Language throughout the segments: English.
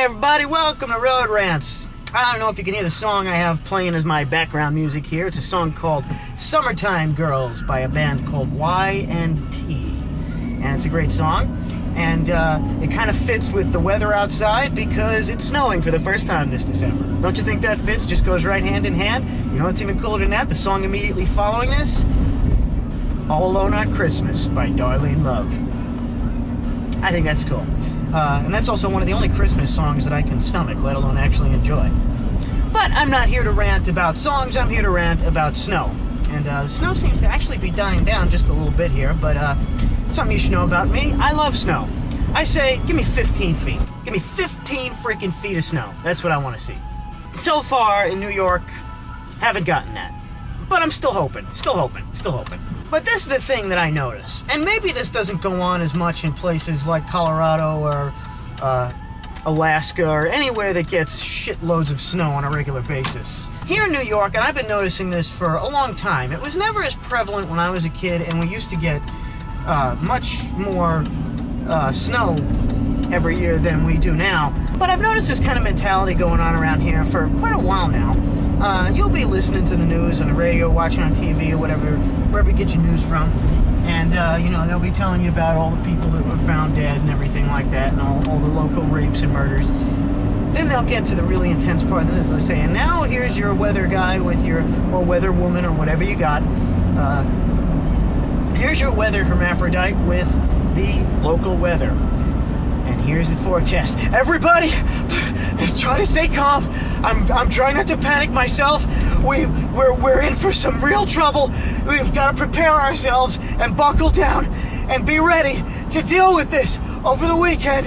everybody, welcome to Road Rants. I don't know if you can hear the song I have playing as my background music here. It's a song called Summertime Girls by a band called Y&T. And it's a great song. And it kind of fits with the weather outside because it's snowing for the first time this December. Don't you think that fits? Just goes right hand in hand. You know what's even cooler than that? The song immediately following this? All Alone on Christmas by Darlene Love. I think that's cool. And that's also one of the only Christmas songs that I can stomach, let alone actually enjoy. But I'm not here to rant about songs, I'm here to rant about snow. And the snow seems to actually be dying down just a little bit here, but something you should know about me, I love snow. I say, give me 15 feet. Give me 15 freaking feet of snow. That's what I want to see. So far in New York, haven't gotten that. But I'm still hoping. But this is the thing that I notice, and maybe this doesn't go on as much in places like Colorado or Alaska or anywhere that gets shitloads of snow on a regular basis. Here in New York, and I've been noticing this for a long time, it was never as prevalent when I was a kid, and we used to get much more snow every year than we do now. But I've noticed this kind of mentality going on around here for quite a while now. You'll be listening to the news on the radio, watching on TV or whatever, wherever you get your news from, and they'll be telling you about all the people that were found dead and everything like that, and all the local rapes and murders. Then they'll get to the really intense part of the news. They'll say, and now here's your weather guy with your, or weather woman or whatever you got. Here's your weather hermaphrodite with the local weather. And here's the forecast. Everybody, try to stay calm. I'm trying not to panic myself. We're in for some real trouble. We've got to prepare ourselves and buckle down and be ready to deal with this. Over the weekend,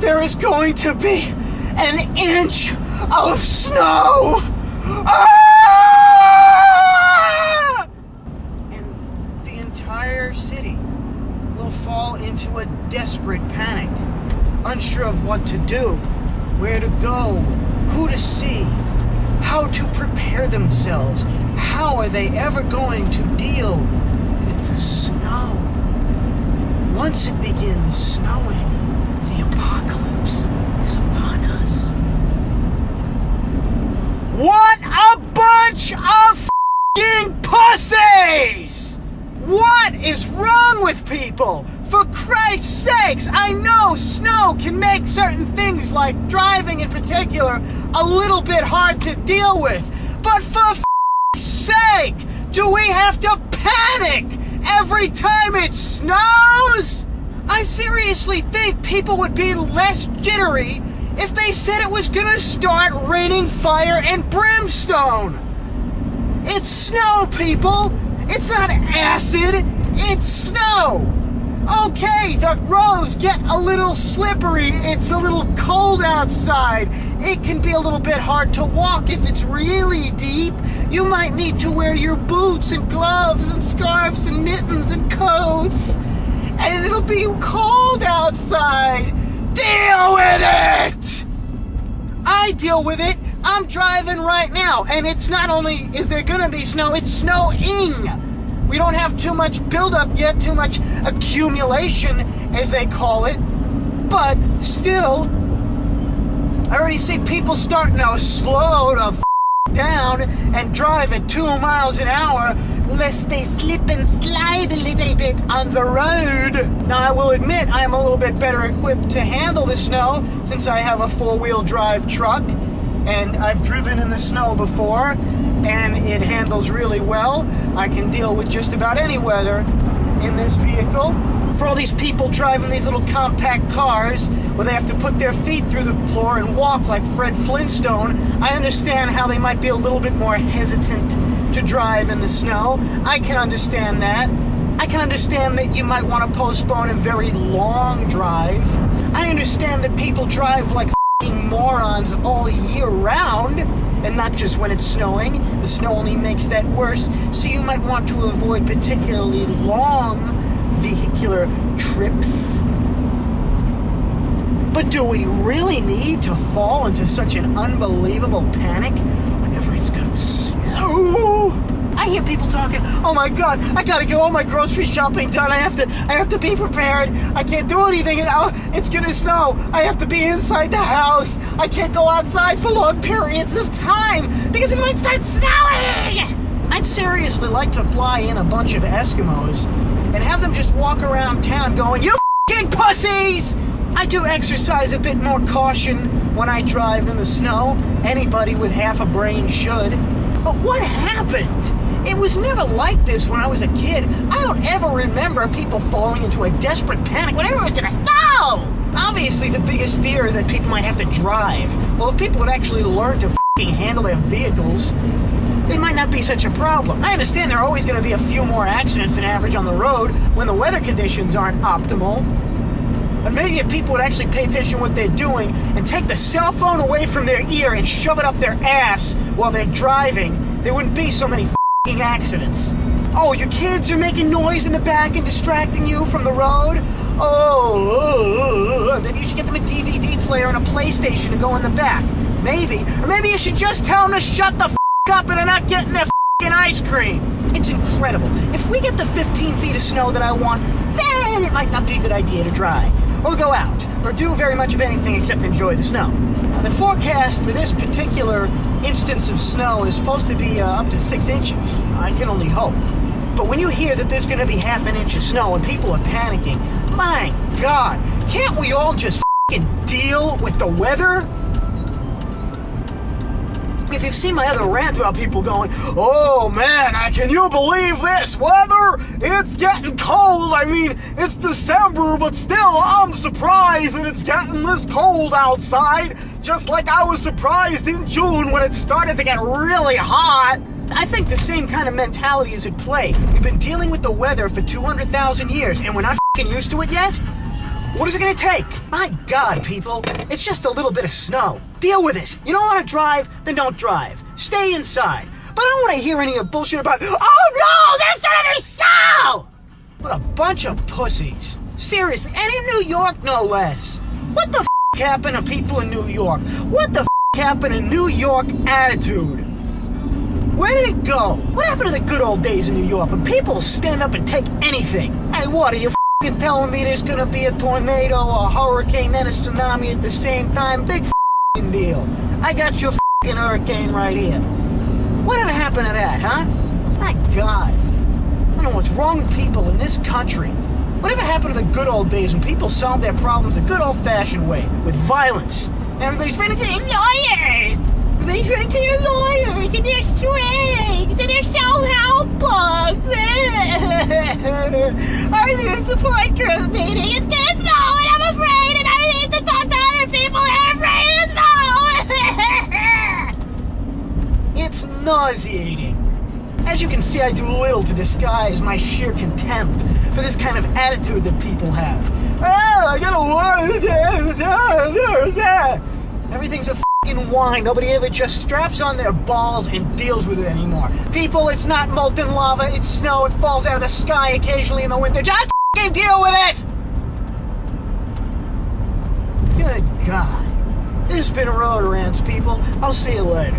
there is going to be an inch of snow. Ah! And the entire city will fall into a desperate panic. Unsure of what to do, where to go, who to see, how to prepare themselves. How are they ever going to deal with the snow? Once it begins snowing, the apocalypse is upon us. What a bunch of f***ing pussies! What is wrong with people? For Christ's sakes, I know snow can make certain things, like driving in particular, a little bit hard to deal with. But for f***ing sake, do we have to panic every time it snows? I seriously think people would be less jittery if they said it was gonna start raining fire and brimstone. It's snow, people. It's not acid, it's snow. Okay, the roads get a little slippery, it's a little cold outside. It can be a little bit hard to walk if it's really deep. You might need to wear your boots and gloves and scarves and mittens and coats. And it'll be cold outside. Deal with it! I deal with it. I'm driving right now, and it's not only is there gonna be snow, it's snowing. We don't have too much buildup yet, too much accumulation, as they call it. But still, I already see people starting to slow the f*** down and drive at 2 miles an hour, lest they slip and slide a little bit on the road. Now, I will admit I am a little bit better equipped to handle the snow since I have a 4-wheel drive truck, and I've driven in the snow before, and it handles really well. I can deal with just about any weather in this vehicle. For all these people driving these little compact cars where they have to put their feet through the floor and walk like Fred Flintstone, I understand how they might be a little bit more hesitant to drive in the snow. I can understand that. I can understand that you might want to postpone a very long drive. I understand that people drive like f***ing morons all year round, and not just when it's snowing. The snow only makes that worse, so you might want to avoid particularly long vehicular trips. But do we really need to fall into such an unbelievable panic whenever it's gonna snow? I I hear people talking, oh my God, I gotta get all my grocery shopping done. I have to be prepared. I can't do anything. It's gonna snow. I have to be inside the house. I can't go outside for long periods of time because it might start snowing. I'd seriously like to fly in a bunch of Eskimos and have them just walk around town going, you f***ing pussies! I do exercise a bit more caution when I drive in the snow. Anybody with half a brain should. But what happened? It was never like this when I was a kid. I don't ever remember people falling into a desperate panic when everyone was gonna snow! Obviously, the biggest fear is that people might have to drive. Well, if people would actually learn to f***ing handle their vehicles, it might not be such a problem. I understand there are always going to be a few more accidents than average on the road when the weather conditions aren't optimal. But maybe if people would actually pay attention to what they're doing and take the cell phone away from their ear and shove it up their ass while they're driving, there wouldn't be so many f***ing accidents. Oh, your kids are making noise in the back and distracting you from the road? Maybe you should get them a DVD player and a PlayStation to go in the back. Maybe. Or maybe you should just tell them to shut the f*** up and they're not getting their f***ing ice cream. It's incredible. If we get the 15 feet of snow that I want, then it might not be a good idea to drive, or go out, or do very much of anything except enjoy the snow. Now, the forecast for this particular instance of snow is supposed to be up to 6 inches. I can only hope. But when you hear that there's going to be half an inch of snow and people are panicking, my God, can't we all just f***ing deal with the weather? If you've seen my other rant about people going, oh man, can you believe this weather? It's getting cold. I mean, it's December, but still, I'm surprised that it's getting this cold outside. Just like I was surprised in June when it started to get really hot. I think the same kind of mentality is at play. We've been dealing with the weather for 200,000 years, and we're not f***ing used to it yet? What is it going to take? My God, people, it's just a little bit of snow. Deal with it. You don't want to drive, then don't drive. Stay inside. But I don't want to hear any of your bullshit about, oh no, there's going to be snow! What a bunch of pussies. Seriously, and in New York, no less. What the f*** happened to people in New York? What the f*** happened to New York attitude? Where did it go? What happened to the good old days in New York when people stand up and take anything? Hey, what, are you f***ing telling me there's gonna be a tornado, a hurricane, and a tsunami at the same time? Big f***ing deal. I got your f***ing hurricane right here. Whatever happened to that, huh? My God. I don't know what's wrong with people in this country. Whatever happened to the good old days when people solved their problems the good old-fashioned way, with violence? Everybody's running to their lawyers! Everybody's running to their lawyers, and they're strings, and they're self-help books! I'm in a support group meeting, it's gonna snow, and I'm afraid, and I need to talk to other people that are afraid of snow! It's nauseating. As you can see, I do little to disguise my sheer contempt for this kind of attitude that people have. Oh, I gotta work. Everything's a f***ing whine. Nobody ever just straps on their balls and deals with it anymore. People, it's not molten lava, it's snow. It falls out of the sky occasionally in the winter. Just f***ing deal with it! Good God. This has been Road Rants, people. I'll see you later.